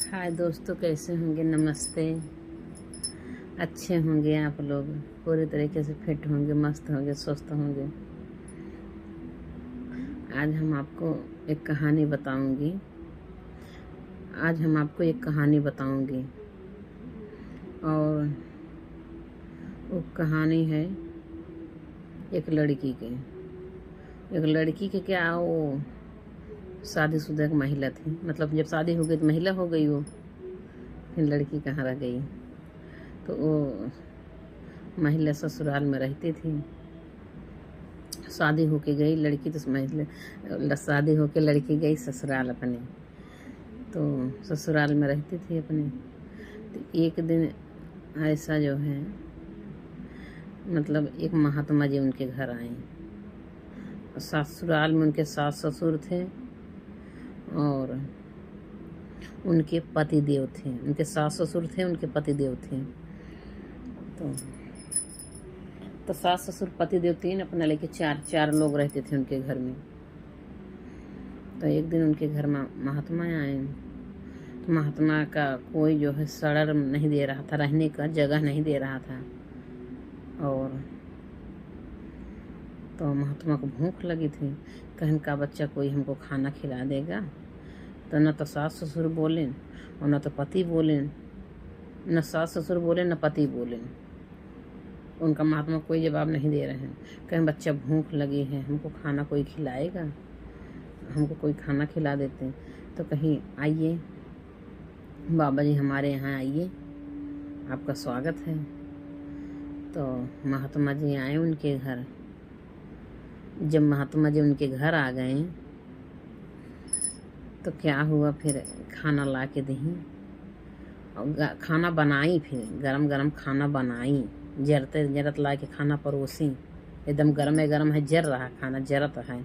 हाय दोस्तों, कैसे होंगे? नमस्ते। अच्छे होंगे आप लोग, पूरी तरीके से फिट होंगे, मस्त होंगे, स्वस्थ होंगे। आज हम आपको एक कहानी बताऊंगी। और वो कहानी है एक लड़की के क्या, वो शादीशुदा एक महिला थी। मतलब जब शादी हो गई तो महिला हो गई वो, फिर लड़की कहाँ रह गई। तो वो महिला ससुराल में रहती थी। शादी होके गई लड़की, तो शादी होके लड़की गई ससुराल अपने। तो ससुराल में रहती थी अपने। तो एक दिन ऐसा जो है, मतलब एक महात्मा जी उनके घर आए। ससुराल में उनके सास ससुर थे और उनके पति देव थे। उनके सास ससुर थे, उनके पति देव थे। तो सास ससुर पति देव तीन, अपना लेके चार लोग रहते थे उनके घर में। तो एक दिन उनके घर में महात्मा आए। तो महात्मा का कोई जो है सड़र नहीं दे रहा था, रहने का जगह नहीं दे रहा था। और तो महात्मा को भूख लगी थी। कहन का बच्चा कोई हमको खाना खिला देगा। तो न तो सास ससुर बोले और न तो पति बोले, न सास ससुर बोले न पति बोले। उनका महात्मा कोई जवाब नहीं दे रहे हैं। कहें बच्चा भूख लगी है, हमको खाना कोई खिलाएगा, हमको कोई खाना खिला देते। तो कहीं आइए बाबा जी, हमारे यहाँ आइए, आपका स्वागत है। तो महात्मा जी आए उनके घर। जब महात्मा जी उनके घर आ गए तो क्या हुआ, फिर खाना ला के दी और खाना बनाई। फिर गरम गरम खाना बनाई, जरत ला के खाना परोसी। एकदम गरम है, जर रहा खाना, जरत है,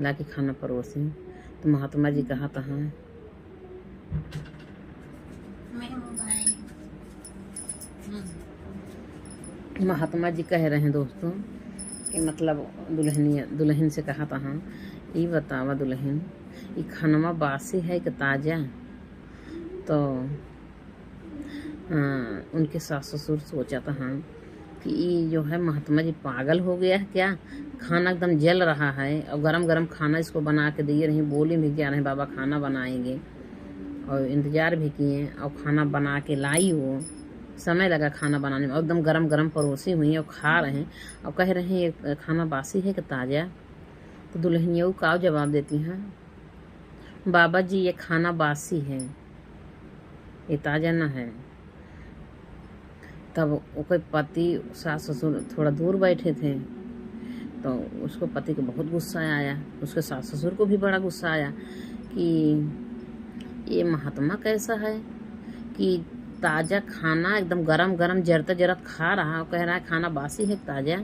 ला के खाना परोसी। तो महात्मा जी कहा था, हाँ महात्मा जी कह रहे हैं दोस्तों कि मतलब दुल्हन से कहा था, हाँ ये बतावा दुल्हन, ये खानवा बासी है कि ताजा। तो उनके सास ससुर सोचा था, हाँ कि ये जो है महात्मा जी पागल हो गया है क्या, खाना एकदम जल रहा है और गरम गरम खाना इसको बना के दे रही। बोले भी क्या रहे बाबा खाना बनाएंगे, और इंतज़ार भी किए और खाना बना के लाई। वो समय लगा खाना बनाने में, एकदम गरम गरम परोसी हुई है और खा रहे हैं और कह रहे हैं खाना बासी है कि ताज़ा। तो दुल्हनिया का जवाब देती हैं, बाबा जी ये खाना बासी है, ये ताज़ा ना है। तब उसके पति सास ससुर थोड़ा दूर बैठे थे। तो उसको पति को बहुत गुस्सा आया, उसके सास ससुर को भी बड़ा गुस्सा आया कि ये महात्मा कैसा है कि ताज़ा खाना एकदम गरम गरम जरत खा रहा और कह रहा है खाना बासी है ताज़ा।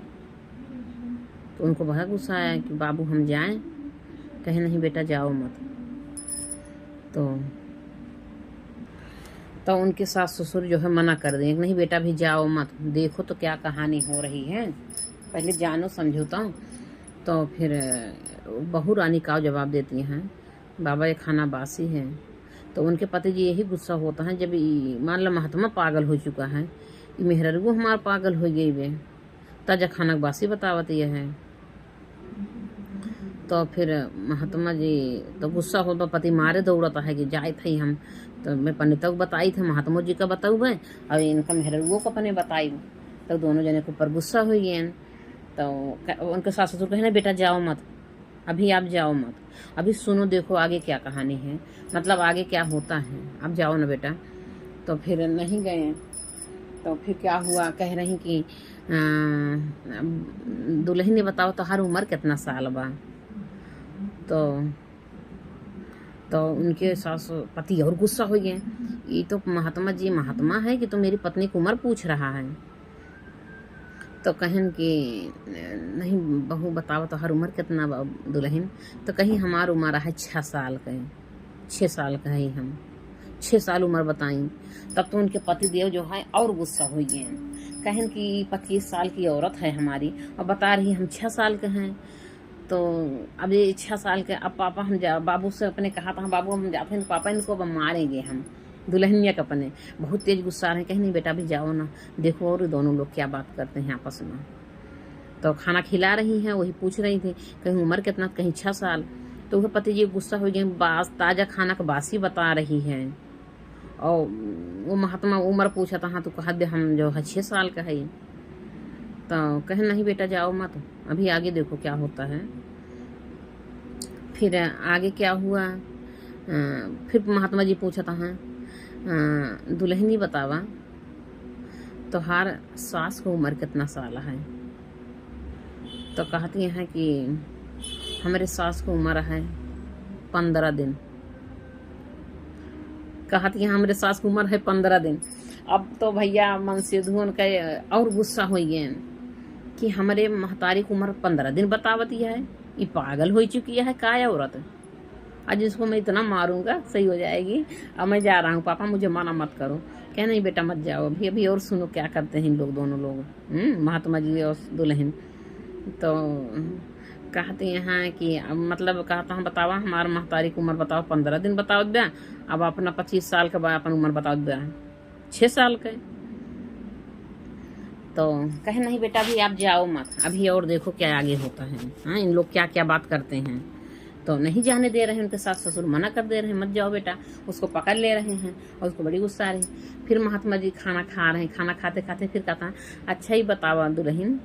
तो उनको बहुत गुस्सा आया कि बाबू हम जाएं। कहे नहीं बेटा जाओ मत। तो उनके सास ससुर जो है मना कर दें, नहीं बेटा भी जाओ मत, देखो तो क्या कहानी हो रही है, पहले जानो समझौता। तो फिर बहू रानी का जवाब देती हैं, बाबा ये खाना बासी है। तो उनके पति जी यही गुस्सा होता है, जब मान लो महात्मा पागल हो चुका है, मेहरगू हमारा पागल हो गई वे, ताजा खाना बासी बतावत यह है। तो फिर महात्मा जी तो गुस्सा होता, पति मारे दौड़ता है कि जाए थे हम। तो मैं पंडित को बताई थे, महात्मा जी का बताऊ है और इनका मेहरगुओं को अपने बताई। तो दोनों जने के ऊपर गुस्सा हो गए। तो उनके सास ससुर कहने बेटा जाओ मत, अभी आप जाओ मत, अभी सुनो देखो आगे क्या कहानी है, मतलब आगे क्या होता है, आप जाओ ना बेटा। तो फिर नहीं गए। तो फिर क्या हुआ, कह रही कि दुल्हन ने बताओ तो हर उम्र कितना साल बा। तो उनके सास पति और गुस्सा हो गए, ये तो महात्मा जी महात्मा है कि तो मेरी पत्नी की उम्र पूछ रहा है। तो कहन कि नहीं बहू बताओ तो हर उम्र कितना दुल्हन। तो कहीं हमार उम्र है 6 साल का, 6 साल का है, हम 6 साल उम्र बताई। तब तो उनके पति देव जो है और गुस्सा हो गए, कहन कि 25 साल की औरत है हमारी और बता रही हम 6 साल के हैं। तो अब ये 6 साल के, अब पापा हम बाबू से अपने कहा था बाबू हम जाते हैं, तो पापा इनको अब मारेंगे हम, दुल्हनिया का अपने बहुत तेज गुस्सा रहे, कहीं नहीं बेटा अभी जाओ ना, देखो और दोनों लोग क्या बात करते हैं आपस में। तो खाना खिला रही हैं, वही पूछ रही थी कहीं उम्र कितना, कहीं 6 साल। तो वह पति जी गुस्सा हो गए, ताज़ा खाना का बासी बता रही है। और वो महात्मा उम्र पूछा था, हाँ तो कहा दे हम जो है 6 साल का है। तो कहे नहीं बेटा जाओ मत, अभी आगे देखो क्या होता है। फिर आगे क्या हुआ, फिर महात्मा जी पूछा था, हाँ दुल्हनी बतावा तोहार सास को उम्र कितना साल है। तो कहती हैं कि हमारे सास को उम्र है 15 दिन। कहती हैं हमारे सास को उम्र है 15 दिन। अब तो भैया मन से धुन का और गुस्सा हो गए कि हमारे महतारी को उम्र 15 दिन बतावती है, ये पागल हो चुकी है काय औरत। आज इसको मैं इतना मारूंगा सही हो जाएगी। अब मैं जा रहा हूँ पापा, मुझे मना मत करो। क्या नहीं बेटा मत जाओ, अभी अभी और सुनो क्या करते हैं इन लोग, दोनों लोग महात्मा जी और दुल्हन। तो कहते हैं कि मतलब कहता हूँ बतावा हमारा महतारी की उम्र बताओ 15 दिन बताओ दिया, अब अपना 25 साल के बाद अपन उम्र बताओ दिया 6 साल के। तो कहे नहीं बेटा अभी आप जाओ मत, अभी और देखो क्या आगे होता है। हाँ इन लोग क्या क्या बात करते हैं। तो नहीं जाने दे रहे हैं, उनके सास ससुर मना कर दे रहे हैं मत जाओ बेटा, उसको पकड़ ले रहे हैं और उसको बड़ी गुस्सा आ रही। फिर महात्मा जी खाना खा रहे हैं, खाना खाते खाते फिर कहता है अच्छा ही बतावा दुल्हन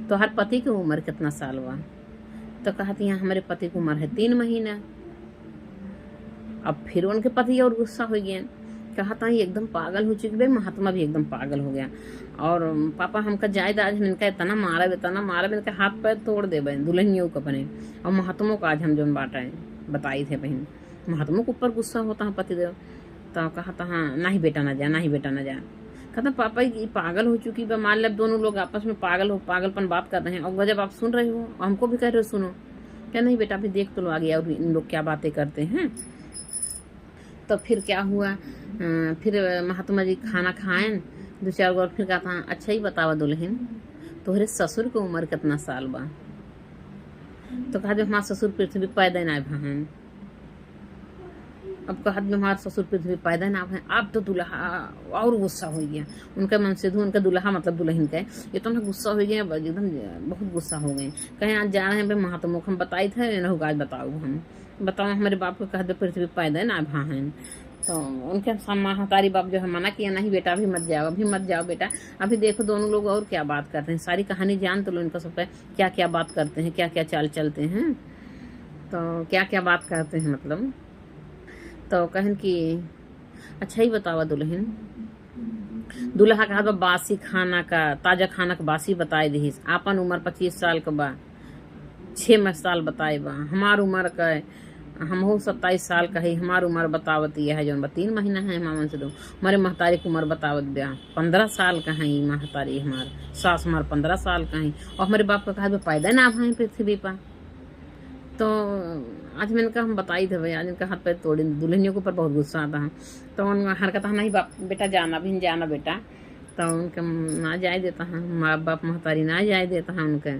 तो हर पति की उम्र कितना साल हुआ। तो कहती हैं हमारे पति की उम्र है 3 महीना। अब फिर उनके पति और गुस्सा हो गए, कहता है एकदम पागल हो चुकी। भाई महात्मा भी एकदम पागल हो गया। और पापा हमका जायद आज हम इनका इतना मारा इनका हाथ पैर तोड़ दे बहन दुल्हनियों को अपने। और महात्मों का आज हम जो बाटा बताई थे बहन, महात्मों के ऊपर गुस्सा होता है पतिदेव। तो कहता हाँ नहीं बेटा ना जा, नहीं बेटा ना जा। कहता पापा ये पागल हो चुकी है। मान लो दोनों लोग आपस में पागलपन बात कर रहे हैं और जब आप सुन रहे हो और हमको भी कह रहे हो सुनो। क्या नहीं बेटा अभी देख तो लो आगे और इन लोग क्या बातें करते हैं। तो फिर क्या हुआ, फिर महात्मा जी खाना खाएं 2-4 बार। फिर कहता हाँ अच्छा ही बतावा दुल्हन तोहरे ससुर की उम्र कितना साल बा। तो कहा हमारा ससुर पृथ्वी पैदा ना भान। अब कहा हमारा ससुर पृथ्वी पैदा ना भान। अब तो दुल्हा और गुस्सा हो गया, उनका मन से उनका दुल्हा मतलब दुल्हन का इतना गुस्सा हो गया, एकदम बहुत गुस्सा हो गए। कहीं आज जा रहे हैं भाई महात्मा को हम बताए थे ना, आज बताओ हम बताओ हमारे बाप को कह दे पृथ्वी पैदा ना भान। तो उनके महतारी बाप जो है मना किया नहीं बेटा अभी मत जाओ, अभी मत जाओ बेटा, अभी देखो दोनों लोग और क्या बात करते हैं। सारी कहानी जान तो लो इनका सबका क्या क्या बात करते हैं, क्या क्या चाल चलते हैं। तो क्या क्या बात करते हैं मतलब। तो कहन कि अच्छा ही बतावा दुल्हन। दूल्हा कहा तो बासी खाना का ताजा खाना का बासी बताए दी। आपन उम्र 25 साल का बा, 6 साल बताए बा। हमार उम्र का हम हो 27 साल का है, हमार उम्र बतावती है जो 3 महीना है मामन से दो। हमारे महतारी की उम्र बतावत ब्याह 15 साल का है। महतारी हमार सास हमार 15 साल का है और हमारे बाप का कहा पैदा ना भाई पृथ्वी पर। तो आज मैंने कहा हम बताई थे भाई, आज इनका हाथ पैर तोड़े। दुल्हनियों के ऊपर बहुत गुस्सा आता है। तो उनका हरकत नहीं बाप बेटा जाना भी जाना बेटा। तो उनके ना जाए देता है, माँ बाप महतारी ना जाए देता है उनके।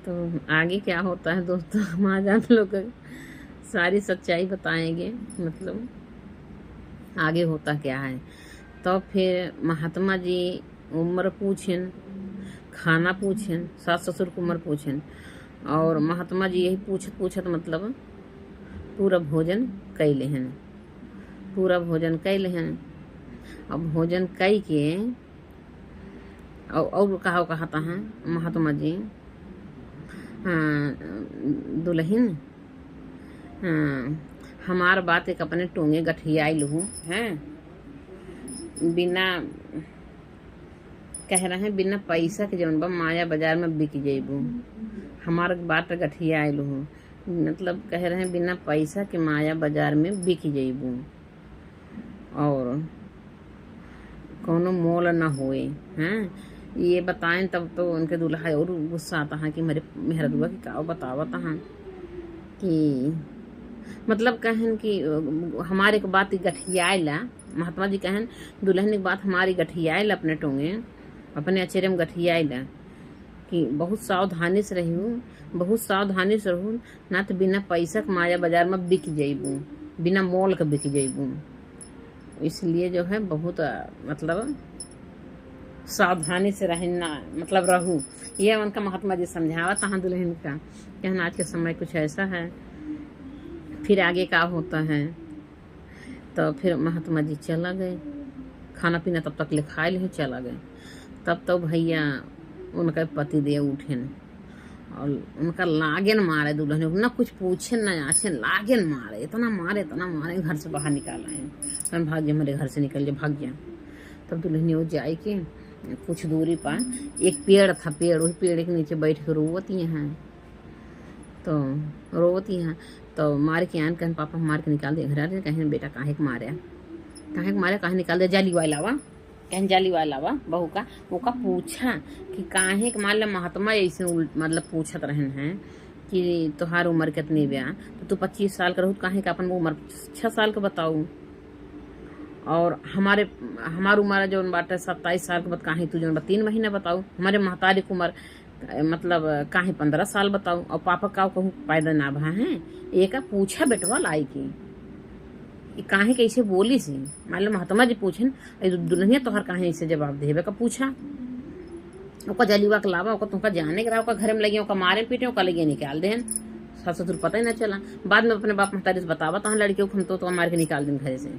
तो आगे क्या होता है दोस्तों, हम आज आप लोग सारी सच्चाई बताएंगे मतलब आगे होता क्या है। तो फिर महात्मा जी उम्र पूछें, खाना पूछें, सास ससुर की उम्र पूछें। और महात्मा जी यही पूछत मतलब पूरा भोजन कैले हैं, पूरा भोजन कैले हैं। अब भोजन कई के और कहता है महात्मा जी दुल्हन हमार बात एक अपने टोंगे गठियाई लूँ हैं, बिना कह रहे हैं बिना पैसा के जौन बा माया बाजार में बिक जेबू। हमार बात गठियाई लूँ मतलब कह रहे हैं बिना पैसा के माया बाजार में बिक जेबू और कोनो मोल न होए हैं। ये बताएं तब तो उनके दूल्हा और गुस्सा आता है कि मेरा दुआ की का बतावता है कि मतलब कहन कि हमारे को बात गठियाला। महात्मा जी कहन दुल्हन की बात हमारी गठियाल अपने टोंगे अपने अचेरे में गठियाला कि बहुत सावधानी से रहूँ, बहुत सावधानी से रहूँ ना तो बिना पैसा के माया बाजार में बिक जेबू, बिना मोल के बिक जेबू। इसलिए जो है बहुत मतलब सावधानी से रहना मतलब रहू। ये उनका महात्मा जी समझावा तहाँ दुल्हन का कहना। आज के समय कुछ ऐसा है, फिर आगे का होता है। तो फिर महात्मा जी चला गए, खाना पीना तब तक ले खा ले चला गए। तब तो भैया उनका पति दे उठे और उनका लागेन मारे दुल्हन, ना कुछ पूछे ना आछे, लागेन मारे, इतना मारे घर से बाहर निकाला है। कौन भाग जा, मेरे घर से निकल जा, भाग जा। तब दुल्हन वो जाए के कुछ दूरी पर एक पेड़ था, वही पेड़ के नीचे बैठ के रोवती हैं। तो रोवती हैं तो मार के आन कहन पापा मार के निकाल दे घर। कहें बेटा काहे के मारे, काहे निकाल दे, जाली वाला लावा, कहन जाली वाला लावा बहू का। वो का पूछा कि काहे के मान लो महात्मा ऐसे मतलब पूछत रहन हैं कि तुहार उम्र कितनी ब्या, तो तू 25 साल का रहू, काहे का अपन उम्र 6 साल का बताऊ। और हमार उम्र जो बाटे 27 साल के बाद, काहे तू जो 3 महीने बताऊ। हमारे महतारी की उम्र मतलब काहे 15 साल बताऊ। और पापा का कहूँ पैदा ना भा है। एक पूछा बेटवा लाई की काहे कैसे बोली सी। मान लो महात्मा जी पूछन दुल्हनिया तोहर काहे ऐसे जवाब देवे का पूछा। ओका जलीवा के लावा, ओका तुमका जाने के रहा, ओका घर में लगे, ओका मारे पीटे, ओका लगे निकाल देन। सास ससुर पता ही ना चला। बाद में अपने बाप महतारी से बतावा तहाँ लड़कियों को हम तो मार के निकाल दें घर से।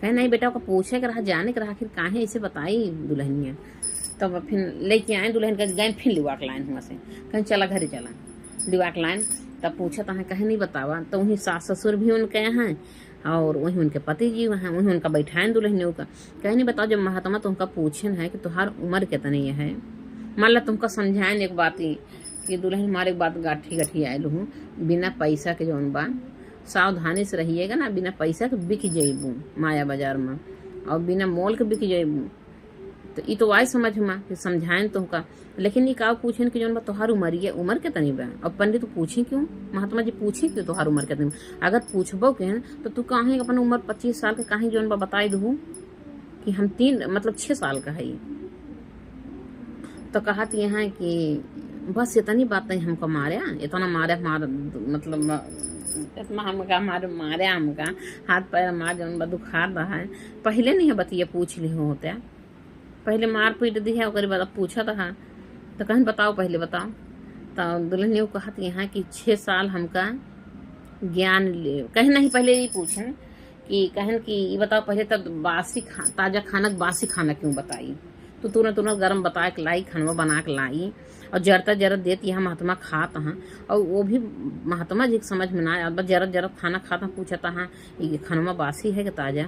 कहे नहीं बेटा, ओका पूछे के रहा, जाने के रहा, आखिर काहे ऐसे बताई दुल्हनिया। तब फिर लेके आए दुल्हन का, गए फिर लिवाक लाइन हुआ से। कहीं चला घरे चला लिवाक लाइन। तब पूछा तो कहे नहीं बतावा। तो वहीं सास ससुर भी उनके यहाँ और वहीं उनके पति जी वहाँ, वहीं उनका बैठाएं दुल्हनियों का। कहे नहीं बताओ, जब महात्मा तुमका पूछन है कि तुम्हार उम्र कितनी है। मान ला तुमका समझाएं एक बात ही कि दुल्हन हमारे एक बात गाठी आयल हूँ, बिना पैसा के जौन बा सावधानी से रहिएगा ना, बिना पैसा के बिक जइबू माया बाजार में, और बिना मोल के बिक जइबू। तो ये तो आए समझ में कि समझाएं तुमका। लेकिन ये का पूछें कि जौन बा तोहार उम्र कितनी बा। और पंडित तो पूछी क्यों, महात्मा जी पूछी क्यों तोहार उम्र कितनी। अगर पूछबो के तो तू काहे अपन उम्र 25 साल के काहे जौन बा बताई दू कि हम 6 साल का है। तो कहत यहाँ कि बस इतनी बात नहीं हमको मारे, इतना मारे मतलब इतना हमका हाथ पैर मार जौन बा दुखा रहा है। पहले नहीं है बतिया पूछ ली होते, पहले मार पीट दी है, ओकरे बाद पूछा था। तो कहन बताओ, पहले बताओ। तो दुल्हन ने कहत यहाँ कि 6 साल हमका ज्ञान ले। कहीं नहीं पहले ये पूछन कि कहन कि ये बताओ पहले, तब ताजा खाना बासी खाना क्यों बताई। तो तुरंत गर्म बता के लाई, खाना बना के लाई और जरत देती है महात्मा खाता हाँ। और वो भी महात्मा जी समझ में ना आया, बस जरत खाना खाता। पूछता हाँ ये खाना बासी है कि ताजा।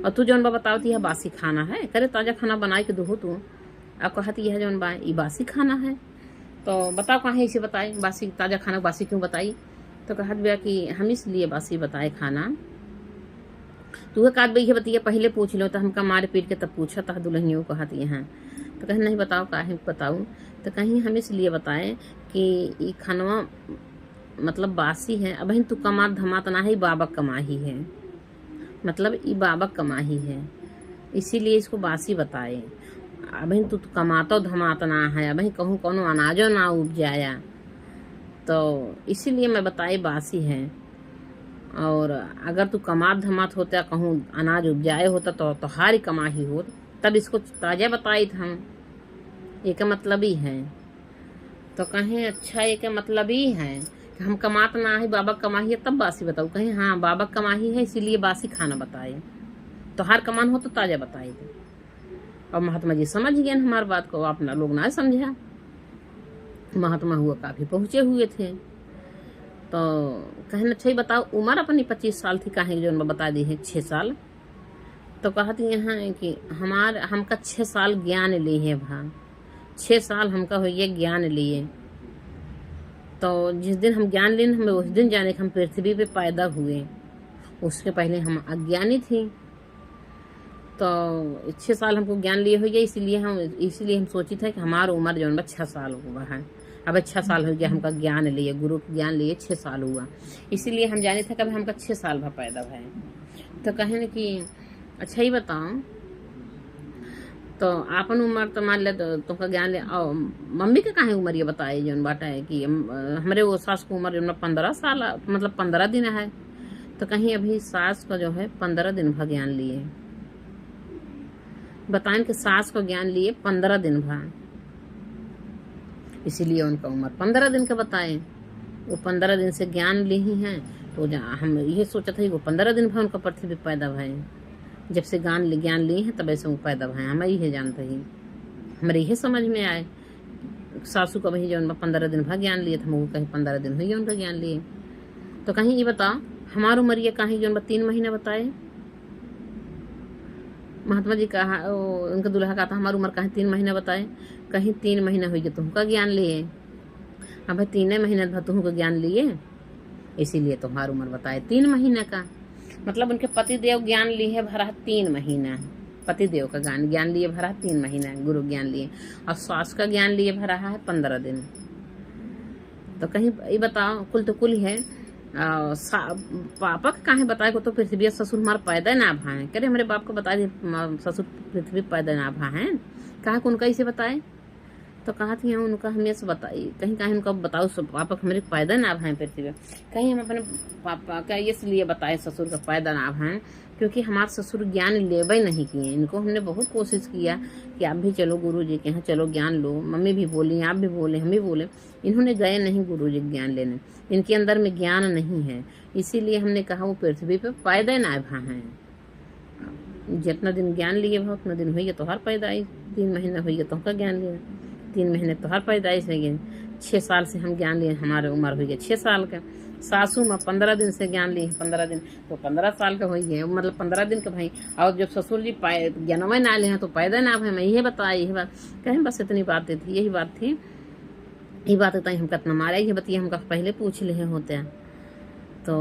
और तू जौन बा बतावती है बासी खाना है, करे ताजा खाना बनाए के दो तू। अब कहती है जौन बा ये बासी खाना है। तो बताओ कहाँ इसे बताई बासी, ताजा खाना बासी क्यों बताई। तो कहत भैया कि हम इसलिए बासी बताए खाना। तू काट भैया बतिया पहले पूछ लो, तो हमका मार पीट के तब पूछा था दुल्हनियों कहती हैं। तो कहीं नहीं बताओ काहे बताऊँ। तो कहीं हम इसलिए बताए कि ये खानवा मतलब बासी है। अब तू कमा धमात ना है, बाबा कमा ही है, मतलब ये बाबा कमा ही है, इसीलिए इसको बासी बताए। अब तू कमाता धमात ना है, अब कहूँ कोनो अनाजो ना उपजाया, तो इसीलिए मैं बताए बासी है। और अगर तू कमात धमात होता, कहूँ अनाज उपजाए होता तो हारी कमा ही हो, तब इसको ताजा बताई था हम। एक मतलब ही है। तो कहें अच्छा एक मतलब ही है कि हम कमात ना है, बाबा कमाही है, तब बासी बताऊ। कहें हाँ बाबा कमाही है इसीलिए बासी खाना बताए, तो हार कमान हो तो ताजा बताए थे। और महात्मा जी समझ गए हमारी बात को, अपना लोग ना समझा। महात्मा हुआ काफी पहुंचे हुए थे। तो कहना अच्छा ही बताओ उम्र अपनी 25 साल थी, काहे जो बता दी है 6 साल। तो कहती यहाँ कि हमका 6 साल ज्ञान लिए है भा, 6 साल हमका हो ये ज्ञान लिए। तो जिस दिन हम ज्ञान लिए हमें उस दिन जाने कि हम पृथ्वी पे पैदा हुए, उसके पहले हम अज्ञानी थी। तो 6 साल हमको ज्ञान लिए हो गया, इसीलिए हम सोची था कि हमारा उम्र जो है 6 साल हुआ है। अब 6 साल हो गया हमका ज्ञान लिए, गुरु के ज्ञान लिए 6 साल हुआ, इसीलिए हम जाने थे कभी हमका 6 साल भा पैदा है। तो कहें कि अच्छा ही बताओ, तो आपन उम्र तो मान ले तुमका ज्ञान ले, और मम्मी के काहे उम्र ये बताए जो बाटा है कि हमारे वो सास को उम्र जो 15 साल मतलब 15 दिन है। तो कहीं अभी सास का जो है 15 दिन भा ज्ञान लिए, बताएं कि सास को ज्ञान लिए 15 दिन भा, इसीलिए उनका उम्र 15 दिन का बताए। वो 15 दिन से ज्ञान ली ही हैं, तो हम ये सोचा था कि वो 15 दिन भा उनका पृथ्वी पैदा भय। जब से ज्ञान लिए हैं तब ऐसे वो पैदा भय, हमें यही जानते ही, हमारे यही समझ में आए। सासू का वही जो 15 दिन भा ज्ञान लिए थे, वो कहीं 15 दिन हुई उनका ज्ञान लिए। तो कहीं ये बताओ हमारी उम्र ये कहीं जो 3 महीने बताए। महात्मा जी कहा, उनका दूल्हा कहा था हमारी उम्र कहीं 3 महीने बताए, कहीं 3 महीना हुई तुमका ज्ञान लिए। अब 3 महीने भर तुमको ज्ञान लिए, इसीलिए तुम्हारी उम्र बताए 3 महीने का। मतलब उनके पति देव ज्ञान लिए भरा 3 महीना, पति देव का ज्ञान लिए भरा 3 महीना गुरु ज्ञान लिए, और सास का ज्ञान लिए भरा है 15 दिन। तो कहीं ये बताओ कुल तो कुल है पापा का कहे बताए को तो पृथ्वी ससुर हमारा पैदा ना भा है। कह रहे हमारे बाप को बता दी ससुर पृथ्वी पैदा ना भा है, कहा को उनका इसे बताए। तो कहा थी उनका हमेशा बताई, कहीं कहीं उनका बताओ पापा हमारे पैदा ना भाई पृथ्वी, कहीं हम अपने पापा का इसलिए बताए ससुर का पैदा ना भाई क्योंकि हमारे ससुर ज्ञान लेवे नहीं किए। इनको हमने बहुत कोशिश किया कि आप भी चलो गुरु जी के यहाँ, चलो ज्ञान लो। मम्मी भी बोली, आप भी बोले, हम भी बोले, इन्होंने गए नहीं गुरु जी ज्ञान लेने, इनके अंदर में ज्ञान नहीं है। इसीलिए हमने कहा वो पृथ्वी पे पैदा ना भा है। जितना दिन ज्ञान लिए भा उतना दिन हुई तो हर पैदाइश, 3 महीना हुई तो का ज्ञान लिया, 3 महीने तो हर पैदाइश हो गई। 6 साल से हम ज्ञान लिए, हमारे उम्र हुई है 6 साल का। सासू में 15 दिन से ज्ञान लिए, 15 दिन तो 15 साल का हुई है, मतलब 15 दिन का भाई। और जब ससुर जी ज्ञानमय ना ले हैं तो पैदा ना भाई, मैं यही बताया, यही बात कहें, बस इतनी बातें थी, यही बात थी। यही बात होता है हम कितना मारा, ये बतिया हमका पहले पूछ ले होते हैं। तो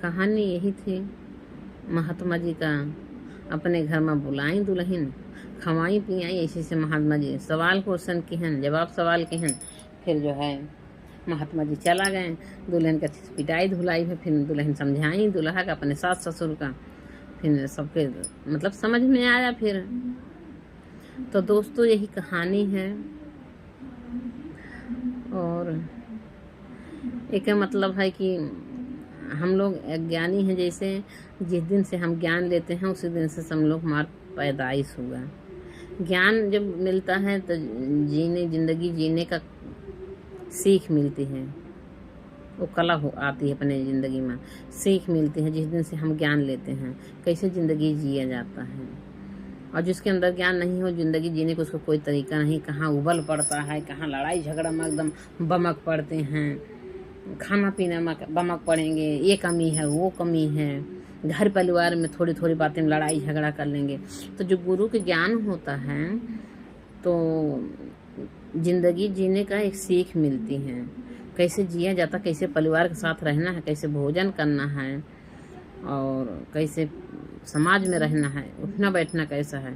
कहानी यही थी महात्मा जी का, अपने घर में बुलाई दुल्हन, खवाई पियाई, ऐसे से महात्मा जी सवाल क्वेश्चन की हैं, जवाब सवाल के हैं। फिर जो है महात्मा जी चला गए, दुल्हन का पिटाई धुलाई है, फिर दुल्हन समझाई दुल्हा का अपने सास ससुर का, फिर सबके मतलब समझ में आया। फिर तो दोस्तों यही कहानी है। और एक मतलब है कि हम लोग ज्ञानी हैं, जैसे जिस दिन से हम ज्ञान लेते हैं उसी दिन से हम लोग हमारा पैदाइश हुआ। ज्ञान जब मिलता है तो जिंदगी जीने का सीख मिलती है, वो कला हो आती है अपने ज़िंदगी में, सीख मिलती है जिस दिन से हम ज्ञान लेते हैं कैसे ज़िंदगी जिया जाता है। और जिसके अंदर ज्ञान नहीं हो ज़िंदगी जीने को उसको कोई तरीका नहीं, कहाँ उबल पड़ता है, कहाँ लड़ाई झगड़ा में एकदम बमक पड़ते हैं, खाना पीना में बमक पड़ेंगे, ये कमी है वो कमी है, घर परिवार में थोड़ी थोड़ी बातें में लड़ाई झगड़ा कर लेंगे। तो जो गुरु के ज्ञान होता है तो जिंदगी जीने का एक सीख मिलती है, कैसे जिया जाता, कैसे परिवार के साथ रहना है, कैसे भोजन करना है, और कैसे समाज में रहना है, उठना बैठना कैसा है।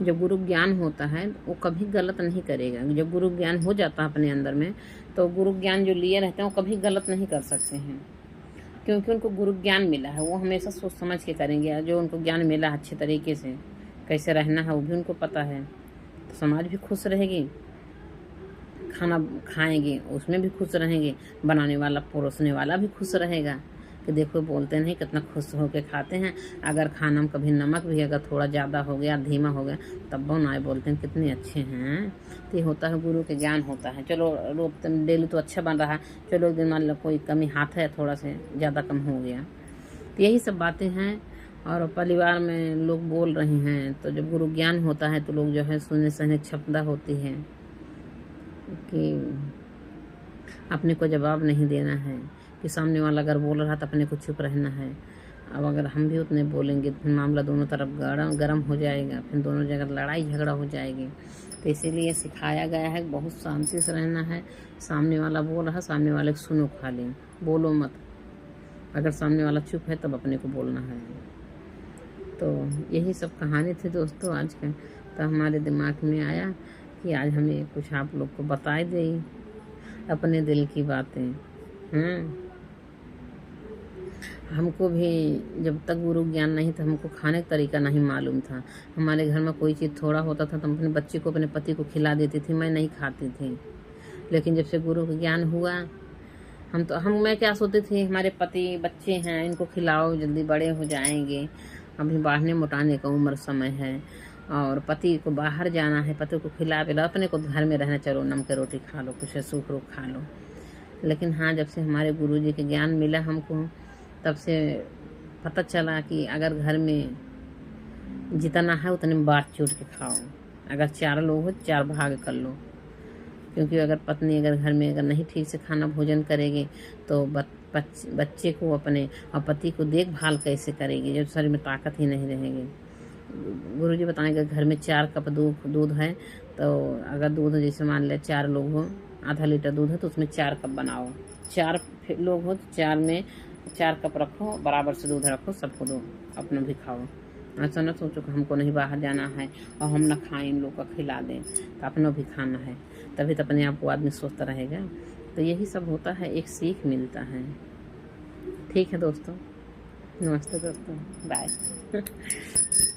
जब गुरु ज्ञान होता है वो कभी गलत नहीं करेगा। जब गुरु ज्ञान हो जाता है अपने अंदर में तो गुरु ज्ञान जो लिए रहते हैं वो कभी गलत नहीं कर सकते हैं, क्योंकि उनको गुरु ज्ञान मिला है। वो हमेशा सोच समझ के करेंगे, जो उनको ज्ञान मिला है अच्छे तरीके से कैसे रहना है वो भी उनको पता है, तो समाज भी खुश रहेगी, खाना खाएंगे उसमें भी खुश रहेंगे, बनाने वाला परोसने वाला भी खुश रहेगा कि देखो बोलते नहीं कितना खुश होकर खाते हैं। अगर खाना में कभी नमक भी अगर थोड़ा ज़्यादा हो गया, धीमा हो गया, तब बनाए बोलते हैं कितने अच्छे हैं। तो ये होता है गुरु के ज्ञान होता है। चलो रोज डेली तो अच्छा बन रहा है, चलो एक दिन मान लो कोई कमी हाथ है थोड़ा से ज़्यादा कम हो गया, तो यही सब बातें हैं। और परिवार में लोग बोल रहे हैं तो जब गुरु ज्ञान होता है तो लोग जो है सुनने सहने क्षमता होती है कि अपने को जवाब नहीं देना है, कि सामने वाला अगर बोल रहा तो अपने को चुप रहना है। अब अगर हम भी उतने बोलेंगे तो फिर मामला दोनों तरफ गर्म हो जाएगा, फिर दोनों जगह लड़ाई झगड़ा हो जाएगी। तो इसीलिए सिखाया गया है बहुत शांति से रहना है। सामने वाला बोल रहा, सामने वाले को सुनो, खाली बोलो मत। अगर सामने वाला चुप है तब अपने को बोलना है। तो यही सब कहानी थी दोस्तों आज का। तो हमारे दिमाग में आया कि आज हमें कुछ आप लोग को बताई दे अपने दिल की बातें। हमको भी जब तक गुरु ज्ञान नहीं था, हमको खाने का तरीका नहीं मालूम था। हमारे घर में कोई चीज़ थोड़ा होता था तो हम अपने बच्चे को, अपने पति को खिला देती थी, मैं नहीं खाती थी। लेकिन जब से गुरु का ज्ञान हुआ मैं क्या सोचती थी, हमारे पति बच्चे हैं, इनको खिलाओ जल्दी बड़े हो जाएंगे, अभी बढ़ने मोटाने का उम्र समय है, और पति को बाहर जाना है, पति को खिला पिला, अपने को घर में रहना, चलो नमक रोटी खा लो, कुछ सूख रोक खा लो। लेकिन हाँ, जब से हमारे गुरुजी के ज्ञान मिला हमको, तब से पता चला कि अगर घर में जितना है उतने में बाँट चूट के खाओ। अगर 4 लोग हो 4 भाग कर लो, क्योंकि अगर पत्नी अगर घर में अगर नहीं ठीक से खाना भोजन करेगी तो बच्चे को अपने और पति को देखभाल कैसे करेगी जब शरीर में ताकत ही नहीं रहेगी। गुरुजी बताएंगे घर में 4 कप दूध है, तो अगर दूध जैसे मान ले 4 लोग हो, आधा लीटर दूध है तो उसमें 4 कप बनाओ। 4 लोग हो तो 4 में 4 कप रखो, बराबर से दूध रखो, सबको दो, अपना भी खाओ। ऐसा ना सोचो कि हमको नहीं बाहर जाना है और हम ना खाएं, इन लोग का खिला दें, तो अपना भी खाना है, तभी तो अपने आप को आदमी स्वस्थ रहेगा। तो यही सब होता है, एक सीख मिलता है। ठीक है दोस्तों, नमस्ते दोस्तों, बाय।